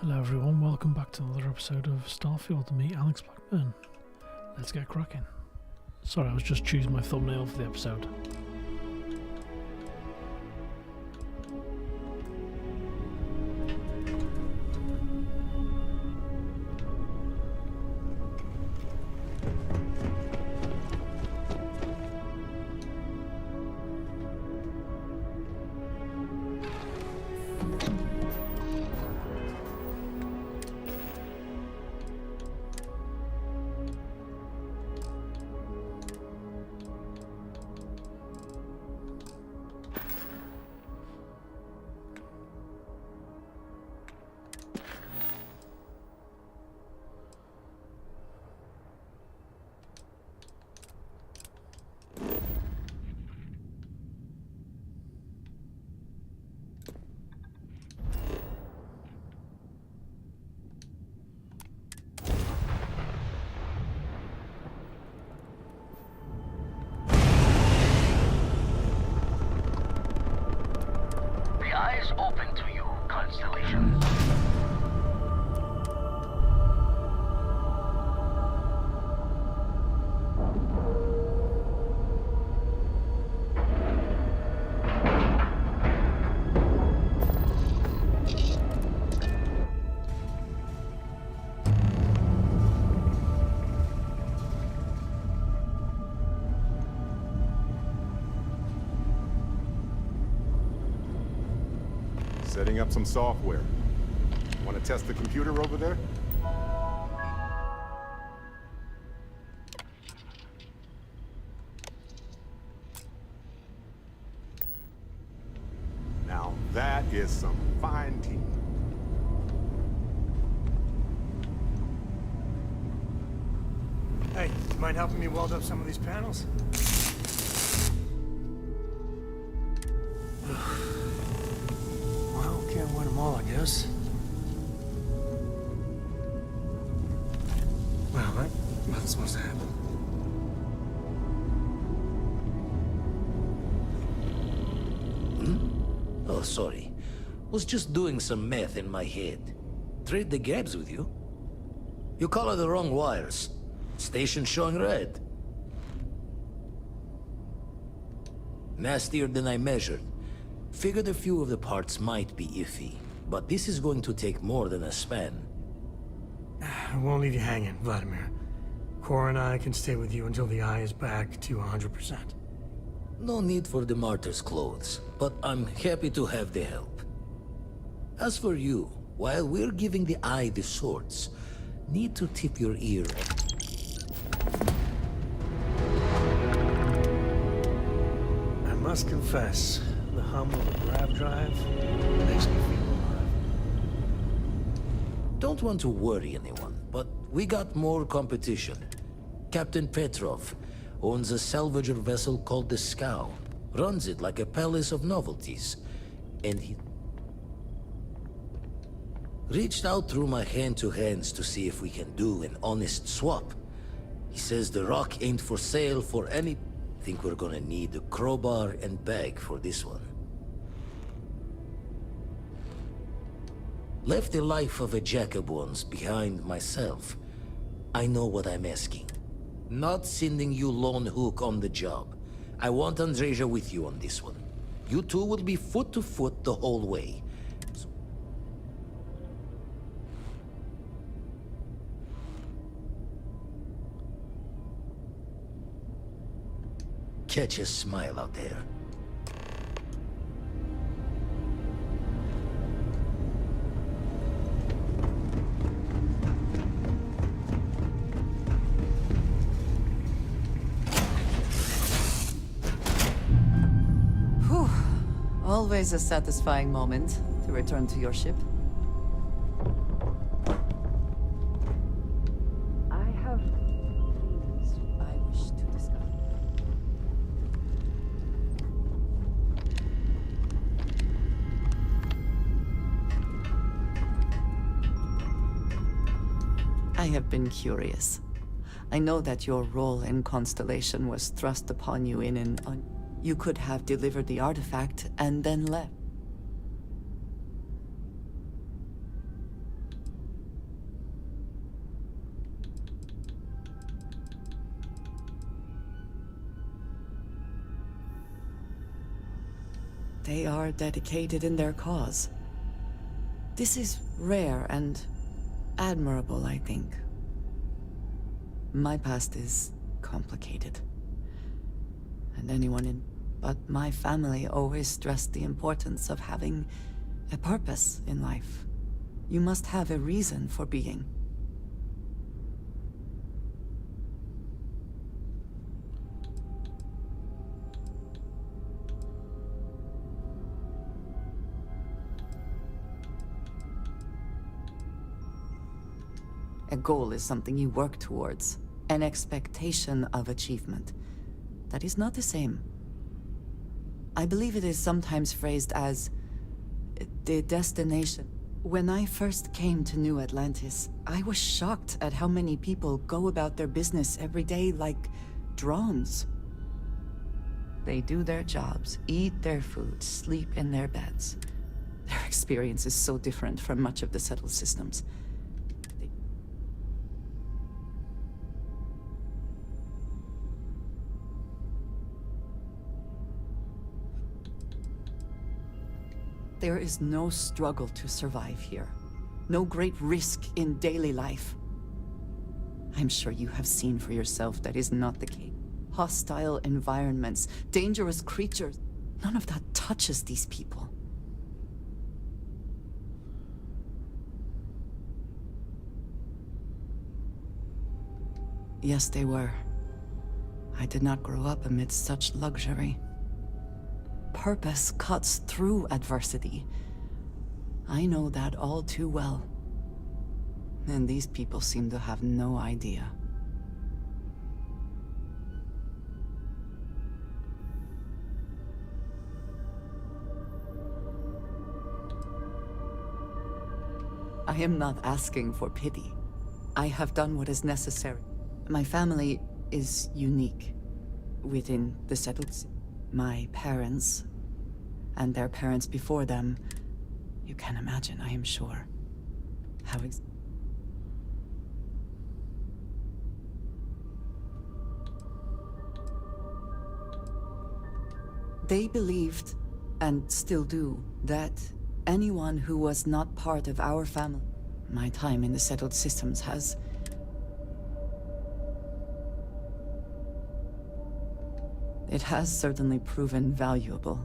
Hello everyone, welcome back to another episode of Starfield with me, Alex Blackburn. Let's get cracking. Sorry, I was just choosing my thumbnail for the episode. Open to you, Constellation. Setting up some software. Want to test the computer over there? Now that is some fine teamwork. Hey, you mind helping me weld up some of these panels? Well, can't win them all, I guess. Well, that wasn't supposed to happen. Oh, sorry. Was just doing some math in my head. Trade the gaps with you? You color the wrong wires. Station showing red. Nastier than I measured. Figured a few of the parts might be iffy, but this is going to take more than a span. I won't leave you hanging, Vladimir. Cora and I can stay with you until the eye is back to 100%. No need for the martyr's clothes, but I'm happy to have the help. As for you, while we're giving the eye the swords, need to tip your ear. I must confess, the hum of a grav drive makes me feel alive. Don't want to worry anyone, but we got more competition. Captain Petrov owns a salvager vessel called the Scow. Runs it like a palace of novelties. And he reached out through my hand-to-hands to see if we can do an honest swap. He says the rock ain't for sale for any... Think we're gonna need a crowbar and bag for this one. Left the life of a jacob once behind myself. I know what I'm asking. Not sending you lone hook on the job. I want Andreja with you on this one. You two will be foot to foot the whole way. Catch a smile out there. Whew. Always a satisfying moment to return to your ship. I have things I wish to discuss. I have been curious. I know that your role in Constellation was thrust upon you in an you could have delivered the artifact and then left. They are dedicated in their cause. This is rare and admirable, I think. My past is complicated. And but my family always stressed the importance of having a purpose in life. You must have a reason for being. A goal is something you work towards, an expectation of achievement. That is not the same. I believe it is sometimes phrased as the destination. When I first came to New Atlantis, I was shocked at how many people go about their business every day like drones. They do their jobs, eat their food, sleep in their beds. Their experience is so different from much of the settled systems. There is no struggle to survive here. No great risk in daily life. I'm sure you have seen for yourself that is not the case. Hostile environments, dangerous creatures. None of that touches these people. Yes, they were. I did not grow up amidst such luxury. Purpose cuts through adversity. I know that all too well. And these people seem to have no idea. I am not asking for pity. I have done what is necessary. My family is unique within the settled city. My parents, and their parents before them, you can imagine, I am sure, how they believed, and still do, that anyone who was not part of our family, my time in the settled systems has it has certainly proven valuable.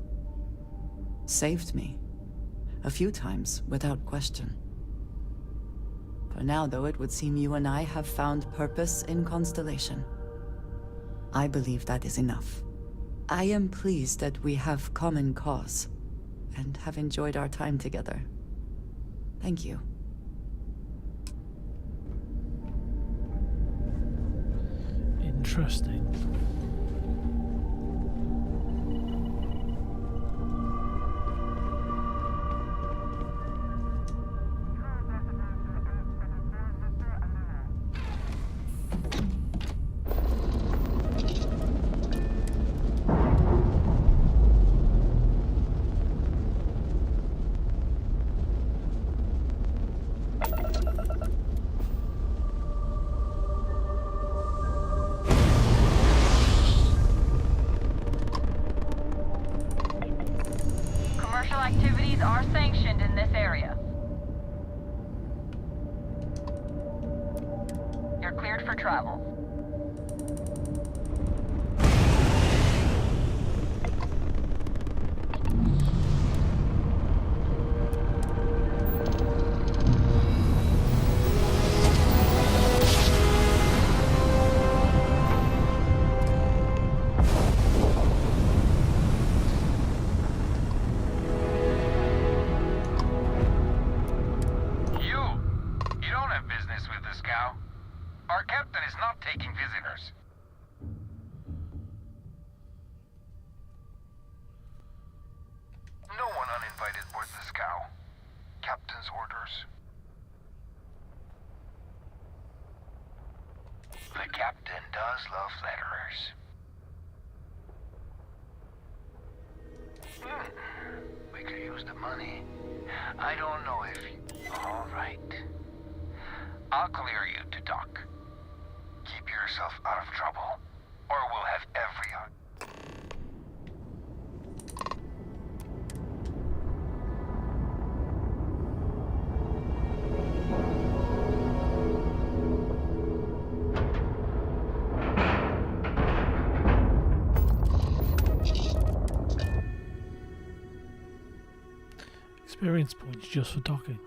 Saved me. A few times, without question. For now, though, it would seem you and I have found purpose in Constellation. I believe that is enough. I am pleased that we have common cause, and have enjoyed our time together. Thank you. Interesting. Activities are sanctioned in this area. You're cleared for travel. Our captain is not taking visitors. No one uninvited board the scow. Captain's orders. The captain does love flatterers. We could use the money. I don't know if you... All right. I'll clear you to dock. Keep yourself out of trouble, or we'll have every... experience points just for docking.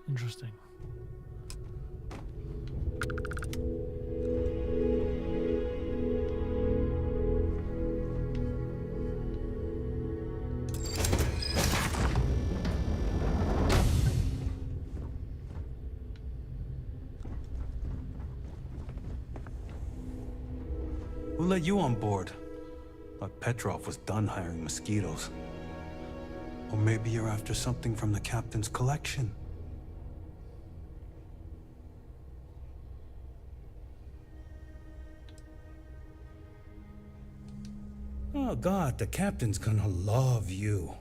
Interesting. Who let you on board? Thought Petrov was done hiring mosquitoes. Or maybe you're after something from the captain's collection. Oh God, the captain's gonna love you.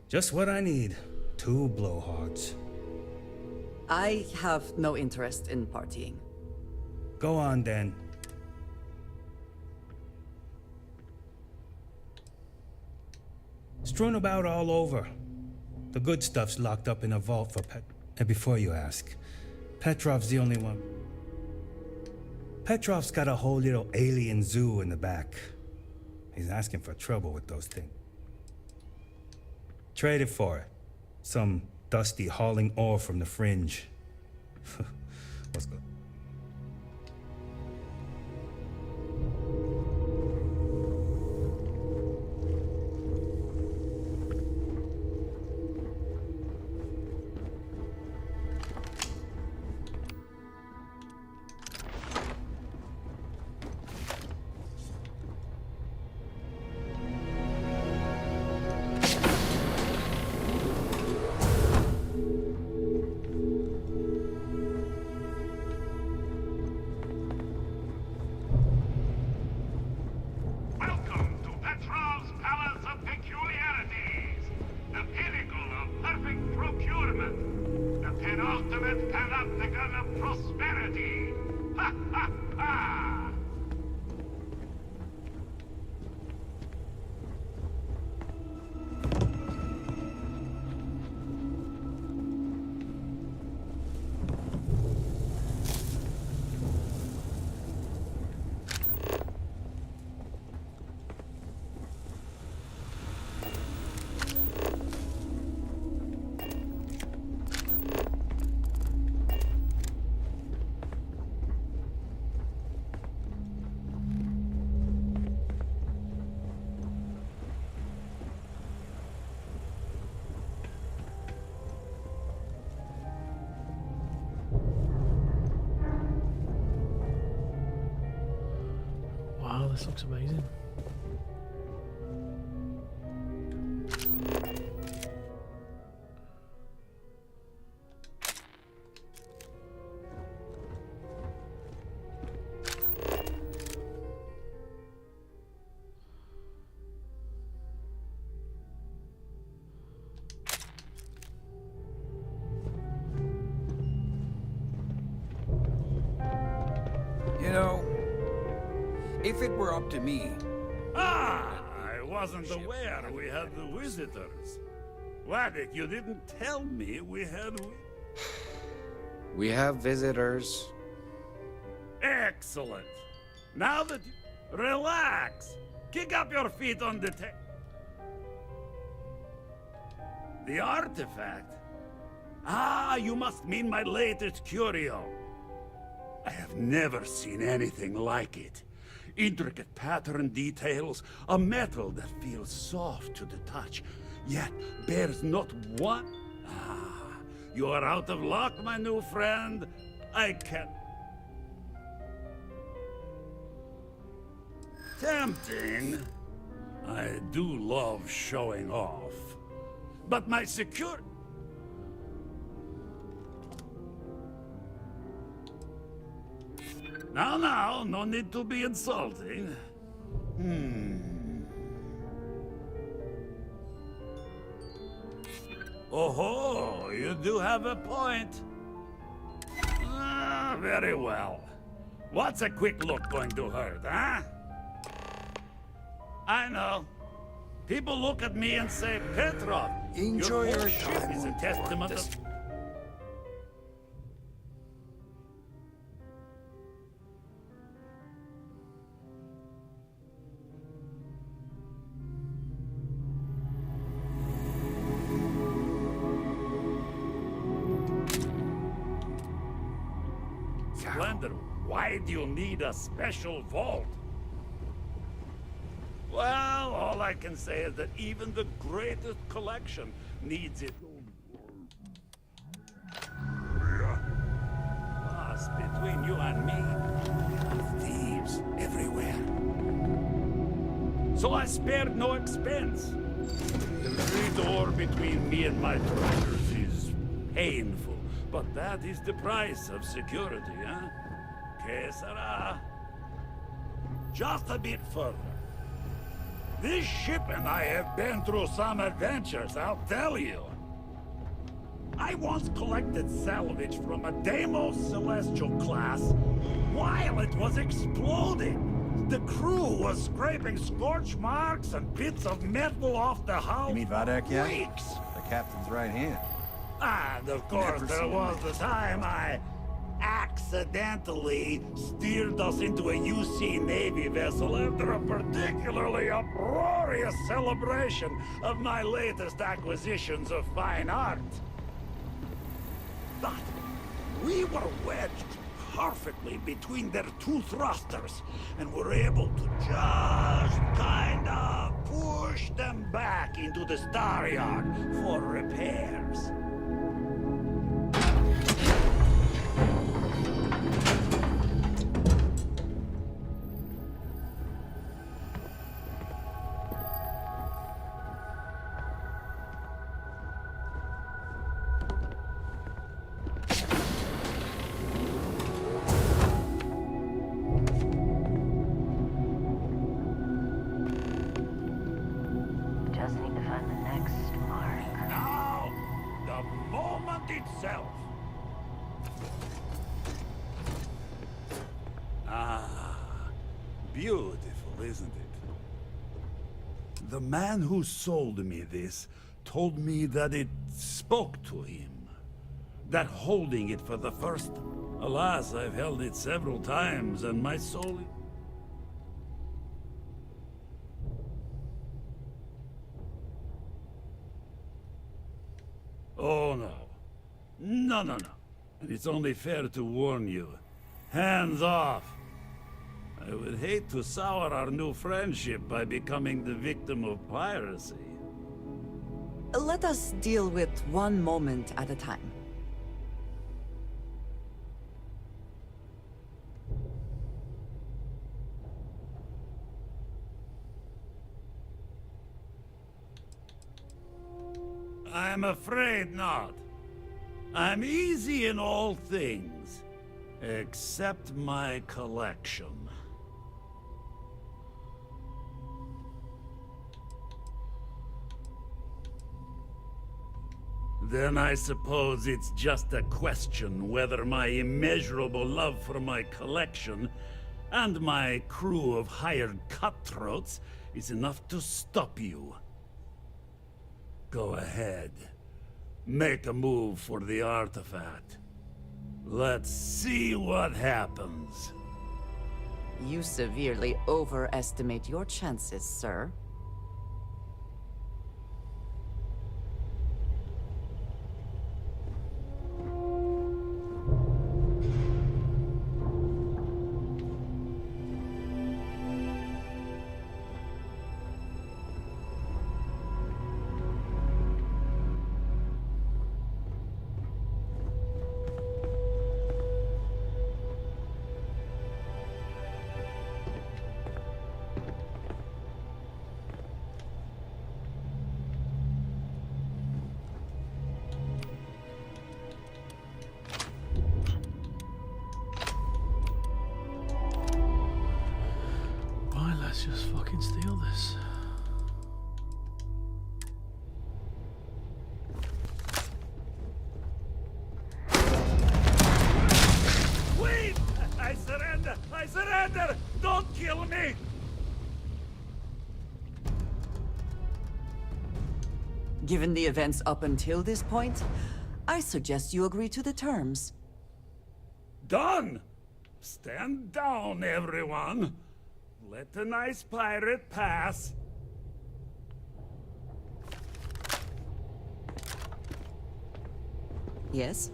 Just what I need. 2 blowhards. I have no interest in partying. Go on then. Strewn about all over. The good stuff's locked up in a vault for And before you ask, Petrov's the only one. Petrov's got a whole little alien zoo in the back. He's asking for trouble with those things. Trade it for it. Some dusty hauling ore from the fringe. Let's go. Welcome to Petrov's Palace of Peculiarities, the pinnacle of perfect procurement, the penultimate panopticon of prosperity. Ha ha ha! Wow, this looks amazing. You know, if it were up to me... Ah! I wasn't aware we had the visitors. Wadik, you didn't tell me we had... We have visitors. Excellent. Now that you... Relax. Kick up your feet on the The artifact? Ah, you must mean my latest curio. I have never seen anything like it. Intricate pattern details, a metal that feels soft to the touch, yet bears not one... Ah, you are out of luck, my new friend. I can't... Tempting. I do love showing off. But my secure... Now, no need to be insulting. Oh, you do have a point. Ah, very well. What's a quick look going to hurt, huh? I know. People look at me and say, Petrov, Enjoy your ship time is a on testament board this. of... Why do you need a special vault? Well, all I can say is that even the greatest collection needs its own vault. Plus, between you and me, there are thieves everywhere. So I spared no expense. The door between me and my treasures is painful, but that is the price of security, huh? Que sera? Just a bit further. This ship and I have been through some adventures, I'll tell you. I once collected salvage from a Deimos Celestial class while it was exploding. The crew was scraping scorch marks and bits of metal off the hull. You meet Vadek yet? Weeks. The captain's right hand. And of course, there was the time I accidentally steered us into a UC Navy vessel after a particularly uproarious celebration of my latest acquisitions of fine art. But we were wedged perfectly between their two thrusters, and were able to just kind of push them back into the Star Yard for repairs. Itself. Ah, beautiful, isn't it? The man who sold me this told me that it spoke to him. That holding it for the first... Alas, I've held it several times, and my soul... Oh, no. No. And it's only fair to warn you. Hands off. I would hate to sour our new friendship by becoming the victim of piracy. Let us deal with one moment at a time. I'm afraid not. I'm easy in all things, except my collection. Then I suppose it's just a question whether my immeasurable love for my collection and my crew of hired cutthroats is enough to stop you. Go ahead. Make a move for the artifact. Let's see what happens. You severely overestimate your chances, sir. Let's just fucking steal this. Wait! I surrender! I surrender! Don't kill me! Given the events up until this point, I suggest you agree to the terms. Done! Stand down, everyone! Let the nice pirate pass. Yes?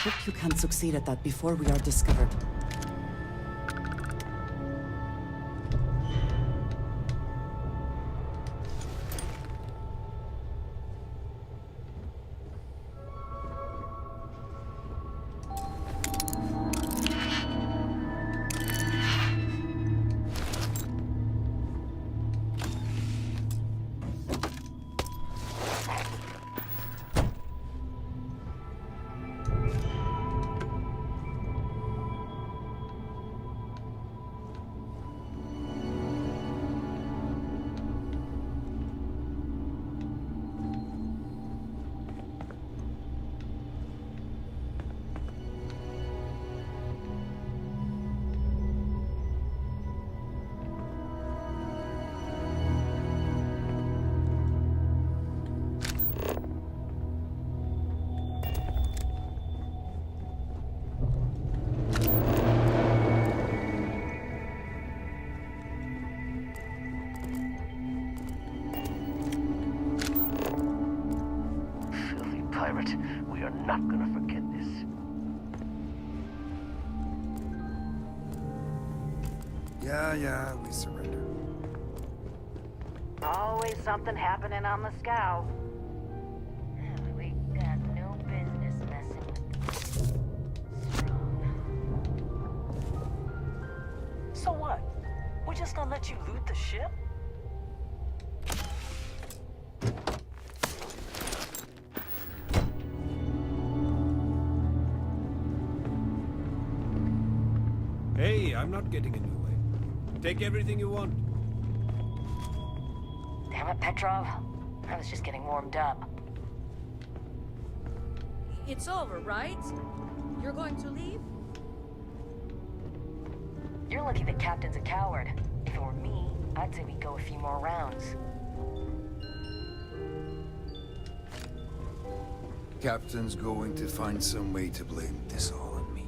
Hope you can succeed at that before we are discovered. We are not gonna forget this. Yeah, we surrender. Always something happening on the scow. We got no business messing with them. So what? We're just gonna let you loot the ship? Hey, I'm not getting in your way. Take everything you want. Damn it, Petrov. I was just getting warmed up. It's over, right? You're going to leave? You're lucky the captain's a coward. If it were me, I'd say we'd go a few more rounds. Captain's going to find some way to blame this all on me.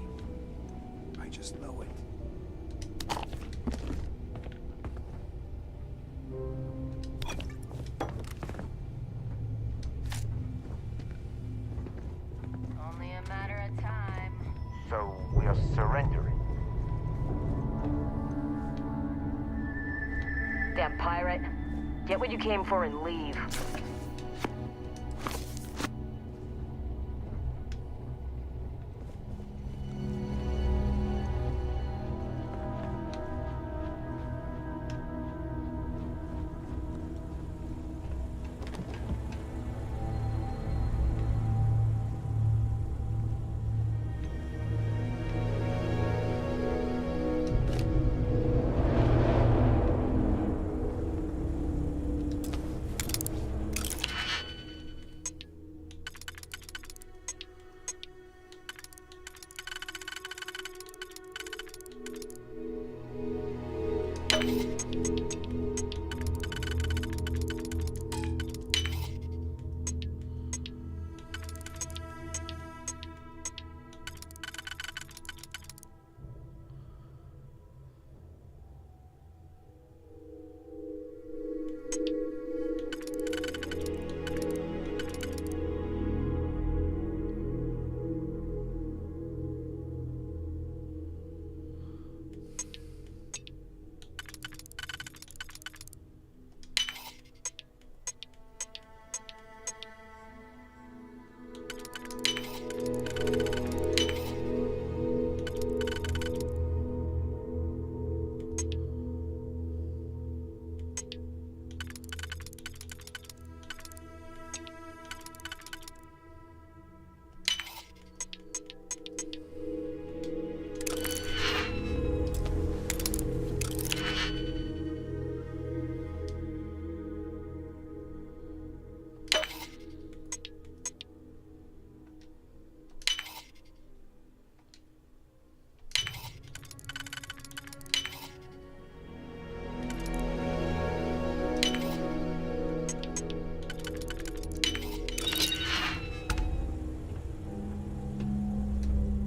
I just know it. Only a matter of time. So we are surrendering. Damn pirate. Get what you came for and leave.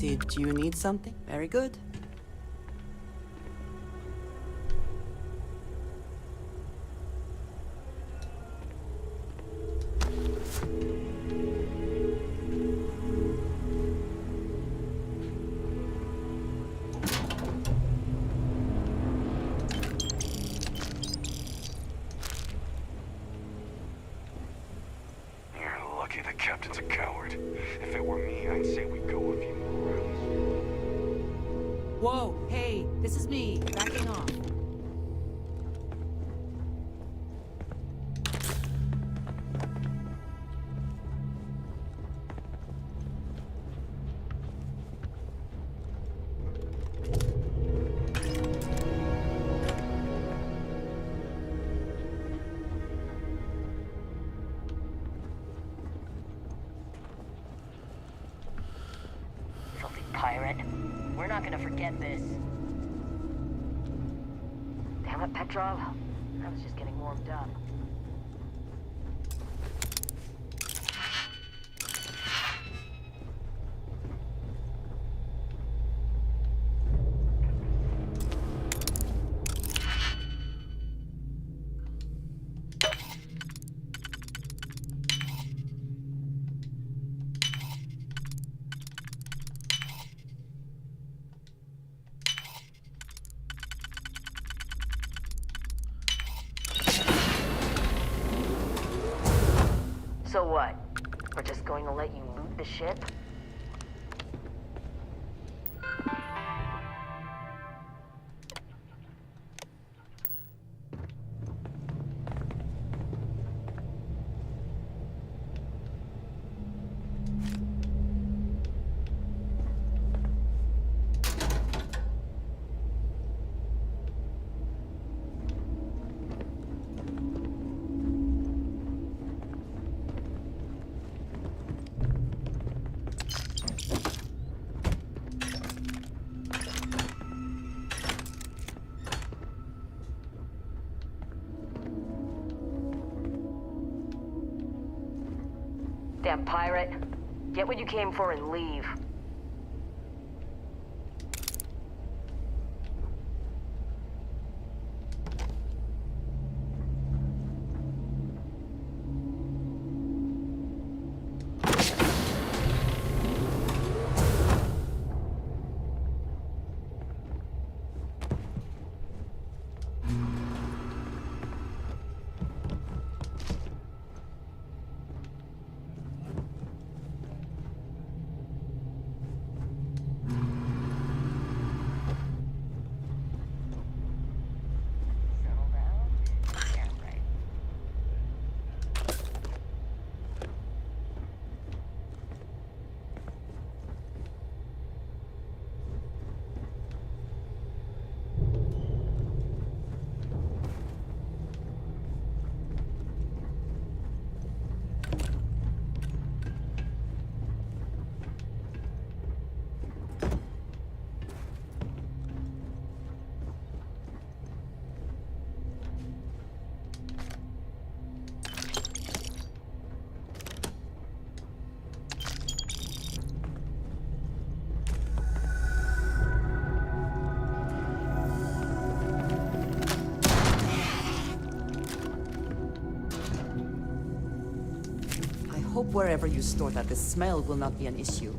Did you need something? Very good. were me, I'd say we go a few more rounds. Whoa, hey, this is me, backing off. Filthy pirate. We're not gonna forget this. Damn it, Petrov. I was just getting warmed up. So what? We're just going to let you loot the ship? Damn pirate. Get what you came for and leave. Hope wherever you store that, the smell will not be an issue.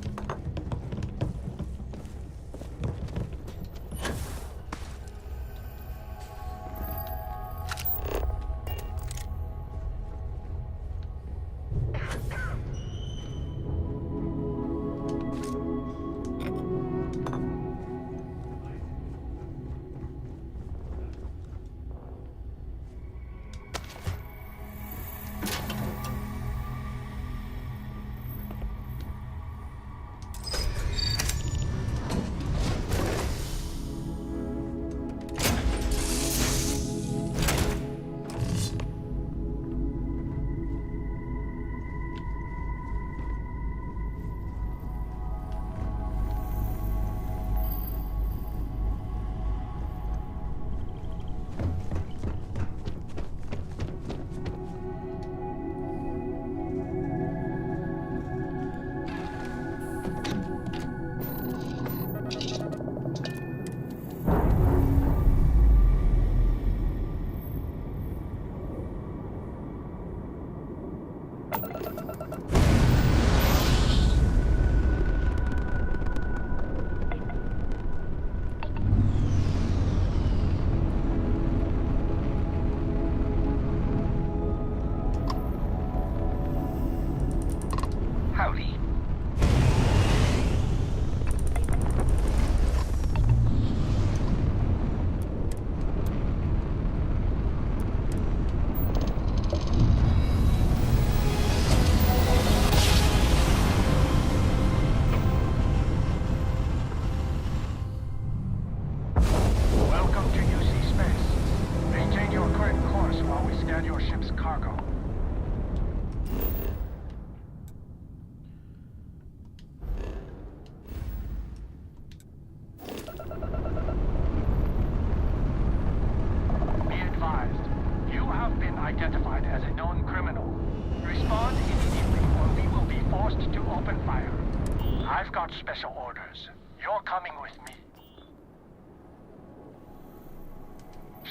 I've got special orders. You're coming with me.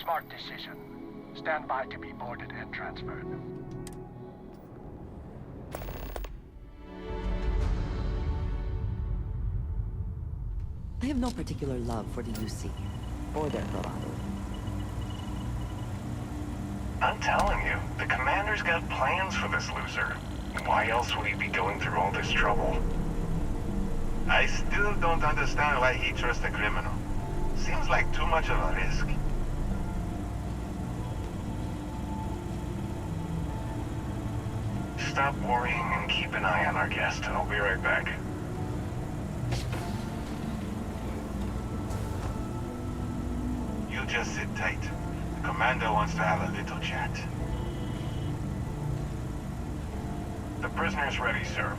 Smart decision. Stand by to be boarded and transferred. I have no particular love for the UC, or their bravado. I'm telling you, the commander's got plans for this loser. Why else would he be going through all this trouble? I still don't understand why he trusts a criminal. Seems like too much of a risk. Stop worrying and keep an eye on our guest. I'll be right back. You just sit tight. The commander wants to have a little chat. The prisoner's ready, sir.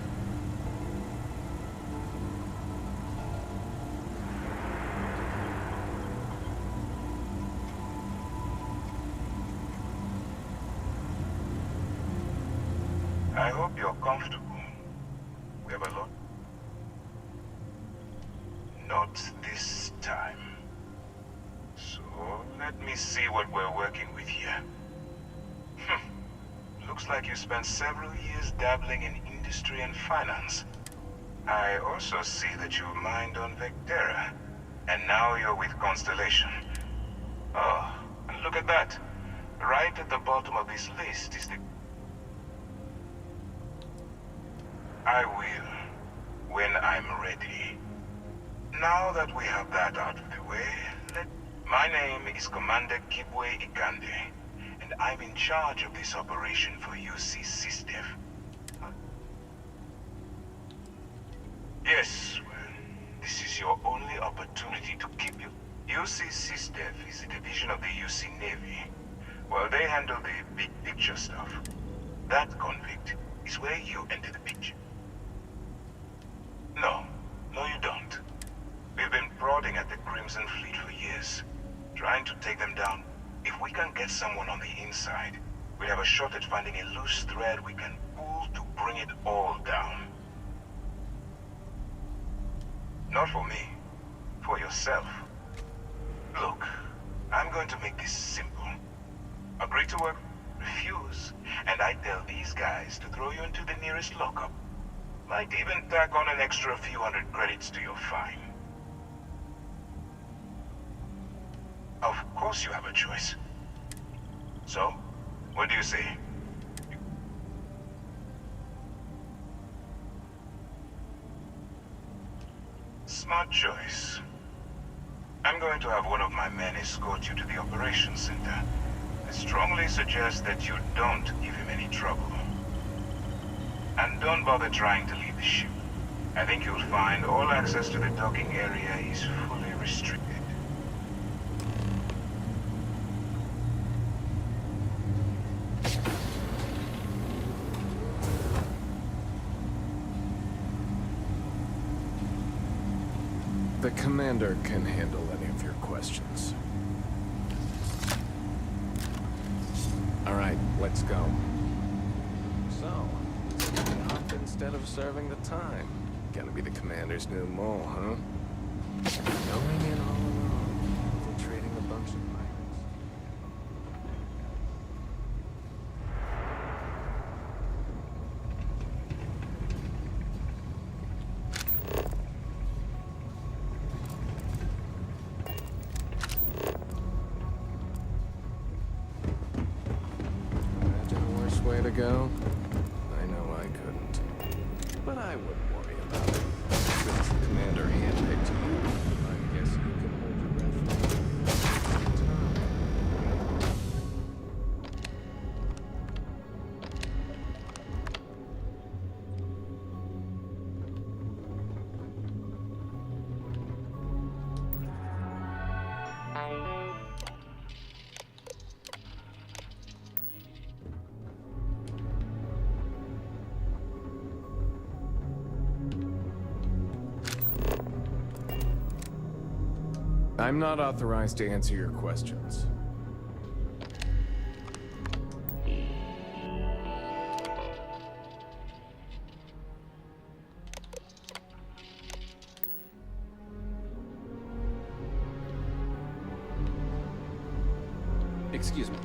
I hope you're comfortable. We have a lot. Not this time. So, let me see what we're working with here. Looks like you spent several years dabbling in industry and finance. I also see that you mined on Vectera, and now you're with Constellation. Oh, and look at that. Right at the bottom of this list is the... I will, when I'm ready. Now that we have that out of the way, my name is Commander Kibwe Ikande, and I'm in charge of this operation for UC SysDev. Yes, well, this is your only opportunity to keep your... UC SysDev is a division of the UC Navy. Well, they handle the big picture stuff. That convict is where you enter the picture. No, you don't. We've been prodding at the Crimson Fleet for years, trying to take them down. If we can get someone on the inside, we have a shot at finding a loose thread we can pull to bring it all down. Not for me, for yourself. Look, I'm going to make this simple. Agree to work, refuse, and I tell these guys to throw you into the nearest lockup. Might even tack on an extra few hundred credits to your fine. Of course you have a choice. So, what do you say? Smart choice. I'm going to have one of my men escort you to the operations center. I strongly suggest that you don't give him any trouble. And don't bother trying to leave the ship. I think you'll find all access to the docking area is fully restricted. The commander can handle any of your questions. All right, let's go. So, up instead of serving the time. Gonna be the commander's new mole, huh? Going in all alone, infiltrating a bunch of pirates. Imagine a worse way to go? I know I couldn't. But I wouldn't worry about it. Since the commander handpicked you, I guess you can hold your breath for I'm not authorized to answer your questions. Excuse me.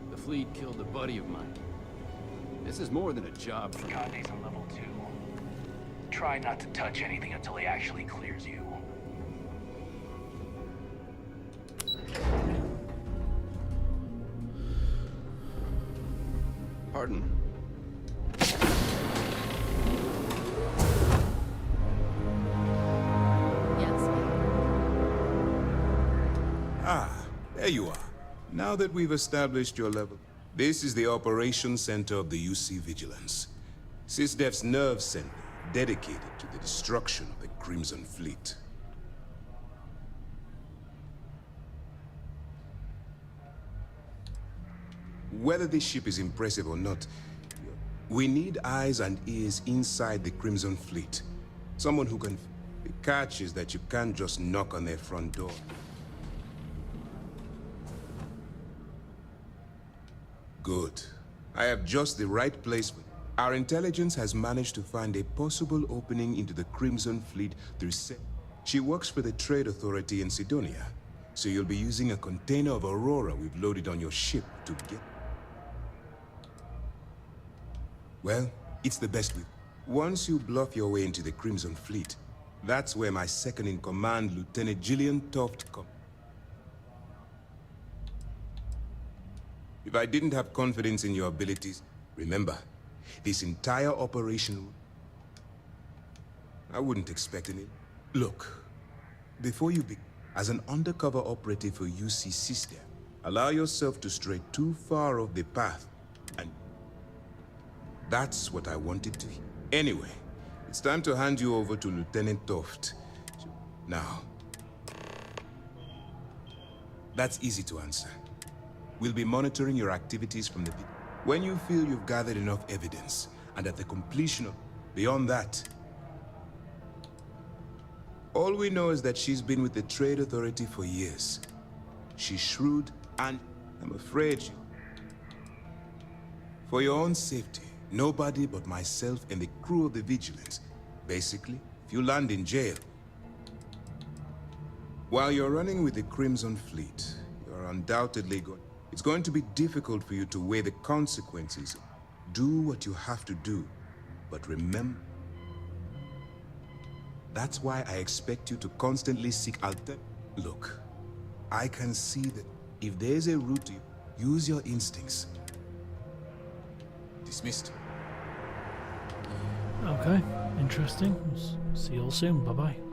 The fleet killed a buddy of mine. This is more than a job for me. Conde's a level 2. Try not to touch anything until he actually clears you. Pardon. Ah, there you are. Now that we've established your level, this is the operations center of the UC Vigilance. SysDef's nerve center, dedicated to the destruction of the Crimson Fleet. Whether this ship is impressive or not, we need eyes and ears inside the Crimson Fleet. Someone who can... The catch is that you can't just knock on their front door. Good. I have just the right place for you. Our intelligence has managed to find a possible opening into the Crimson Fleet through She works for the Trade Authority in Sidonia, so you'll be using a container of Aurora we've loaded on your ship to get... Well, it's the best way. Once you bluff your way into the Crimson Fleet, that's where my second-in-command, Lieutenant Gillian Toft, comes. If I didn't have confidence in your abilities, remember, this entire operation, I wouldn't expect any. Look, before you begin, as an undercover operative for UC System, allow yourself to stray too far off the path, and that's what I wanted to hear. Anyway, it's time to hand you over to Lieutenant Toft. Now, that's easy to answer. We'll be monitoring your activities from the... When you feel you've gathered enough evidence, and at the completion of... Beyond that, all we know is that she's been with the Trade Authority for years. She's shrewd, and I'm afraid she... For your own safety, nobody but myself and the crew of the Vigilance. Basically, if you land in jail... While you're running with the Crimson Fleet, you're undoubtedly going... It's going to be difficult for you to weigh the consequences. Do what you have to do, but remember... That's why I expect you to constantly seek alternatives. Look, I can see that if there's a route to you, use your instincts. Dismissed. Okay, interesting. See you all soon. Bye-bye.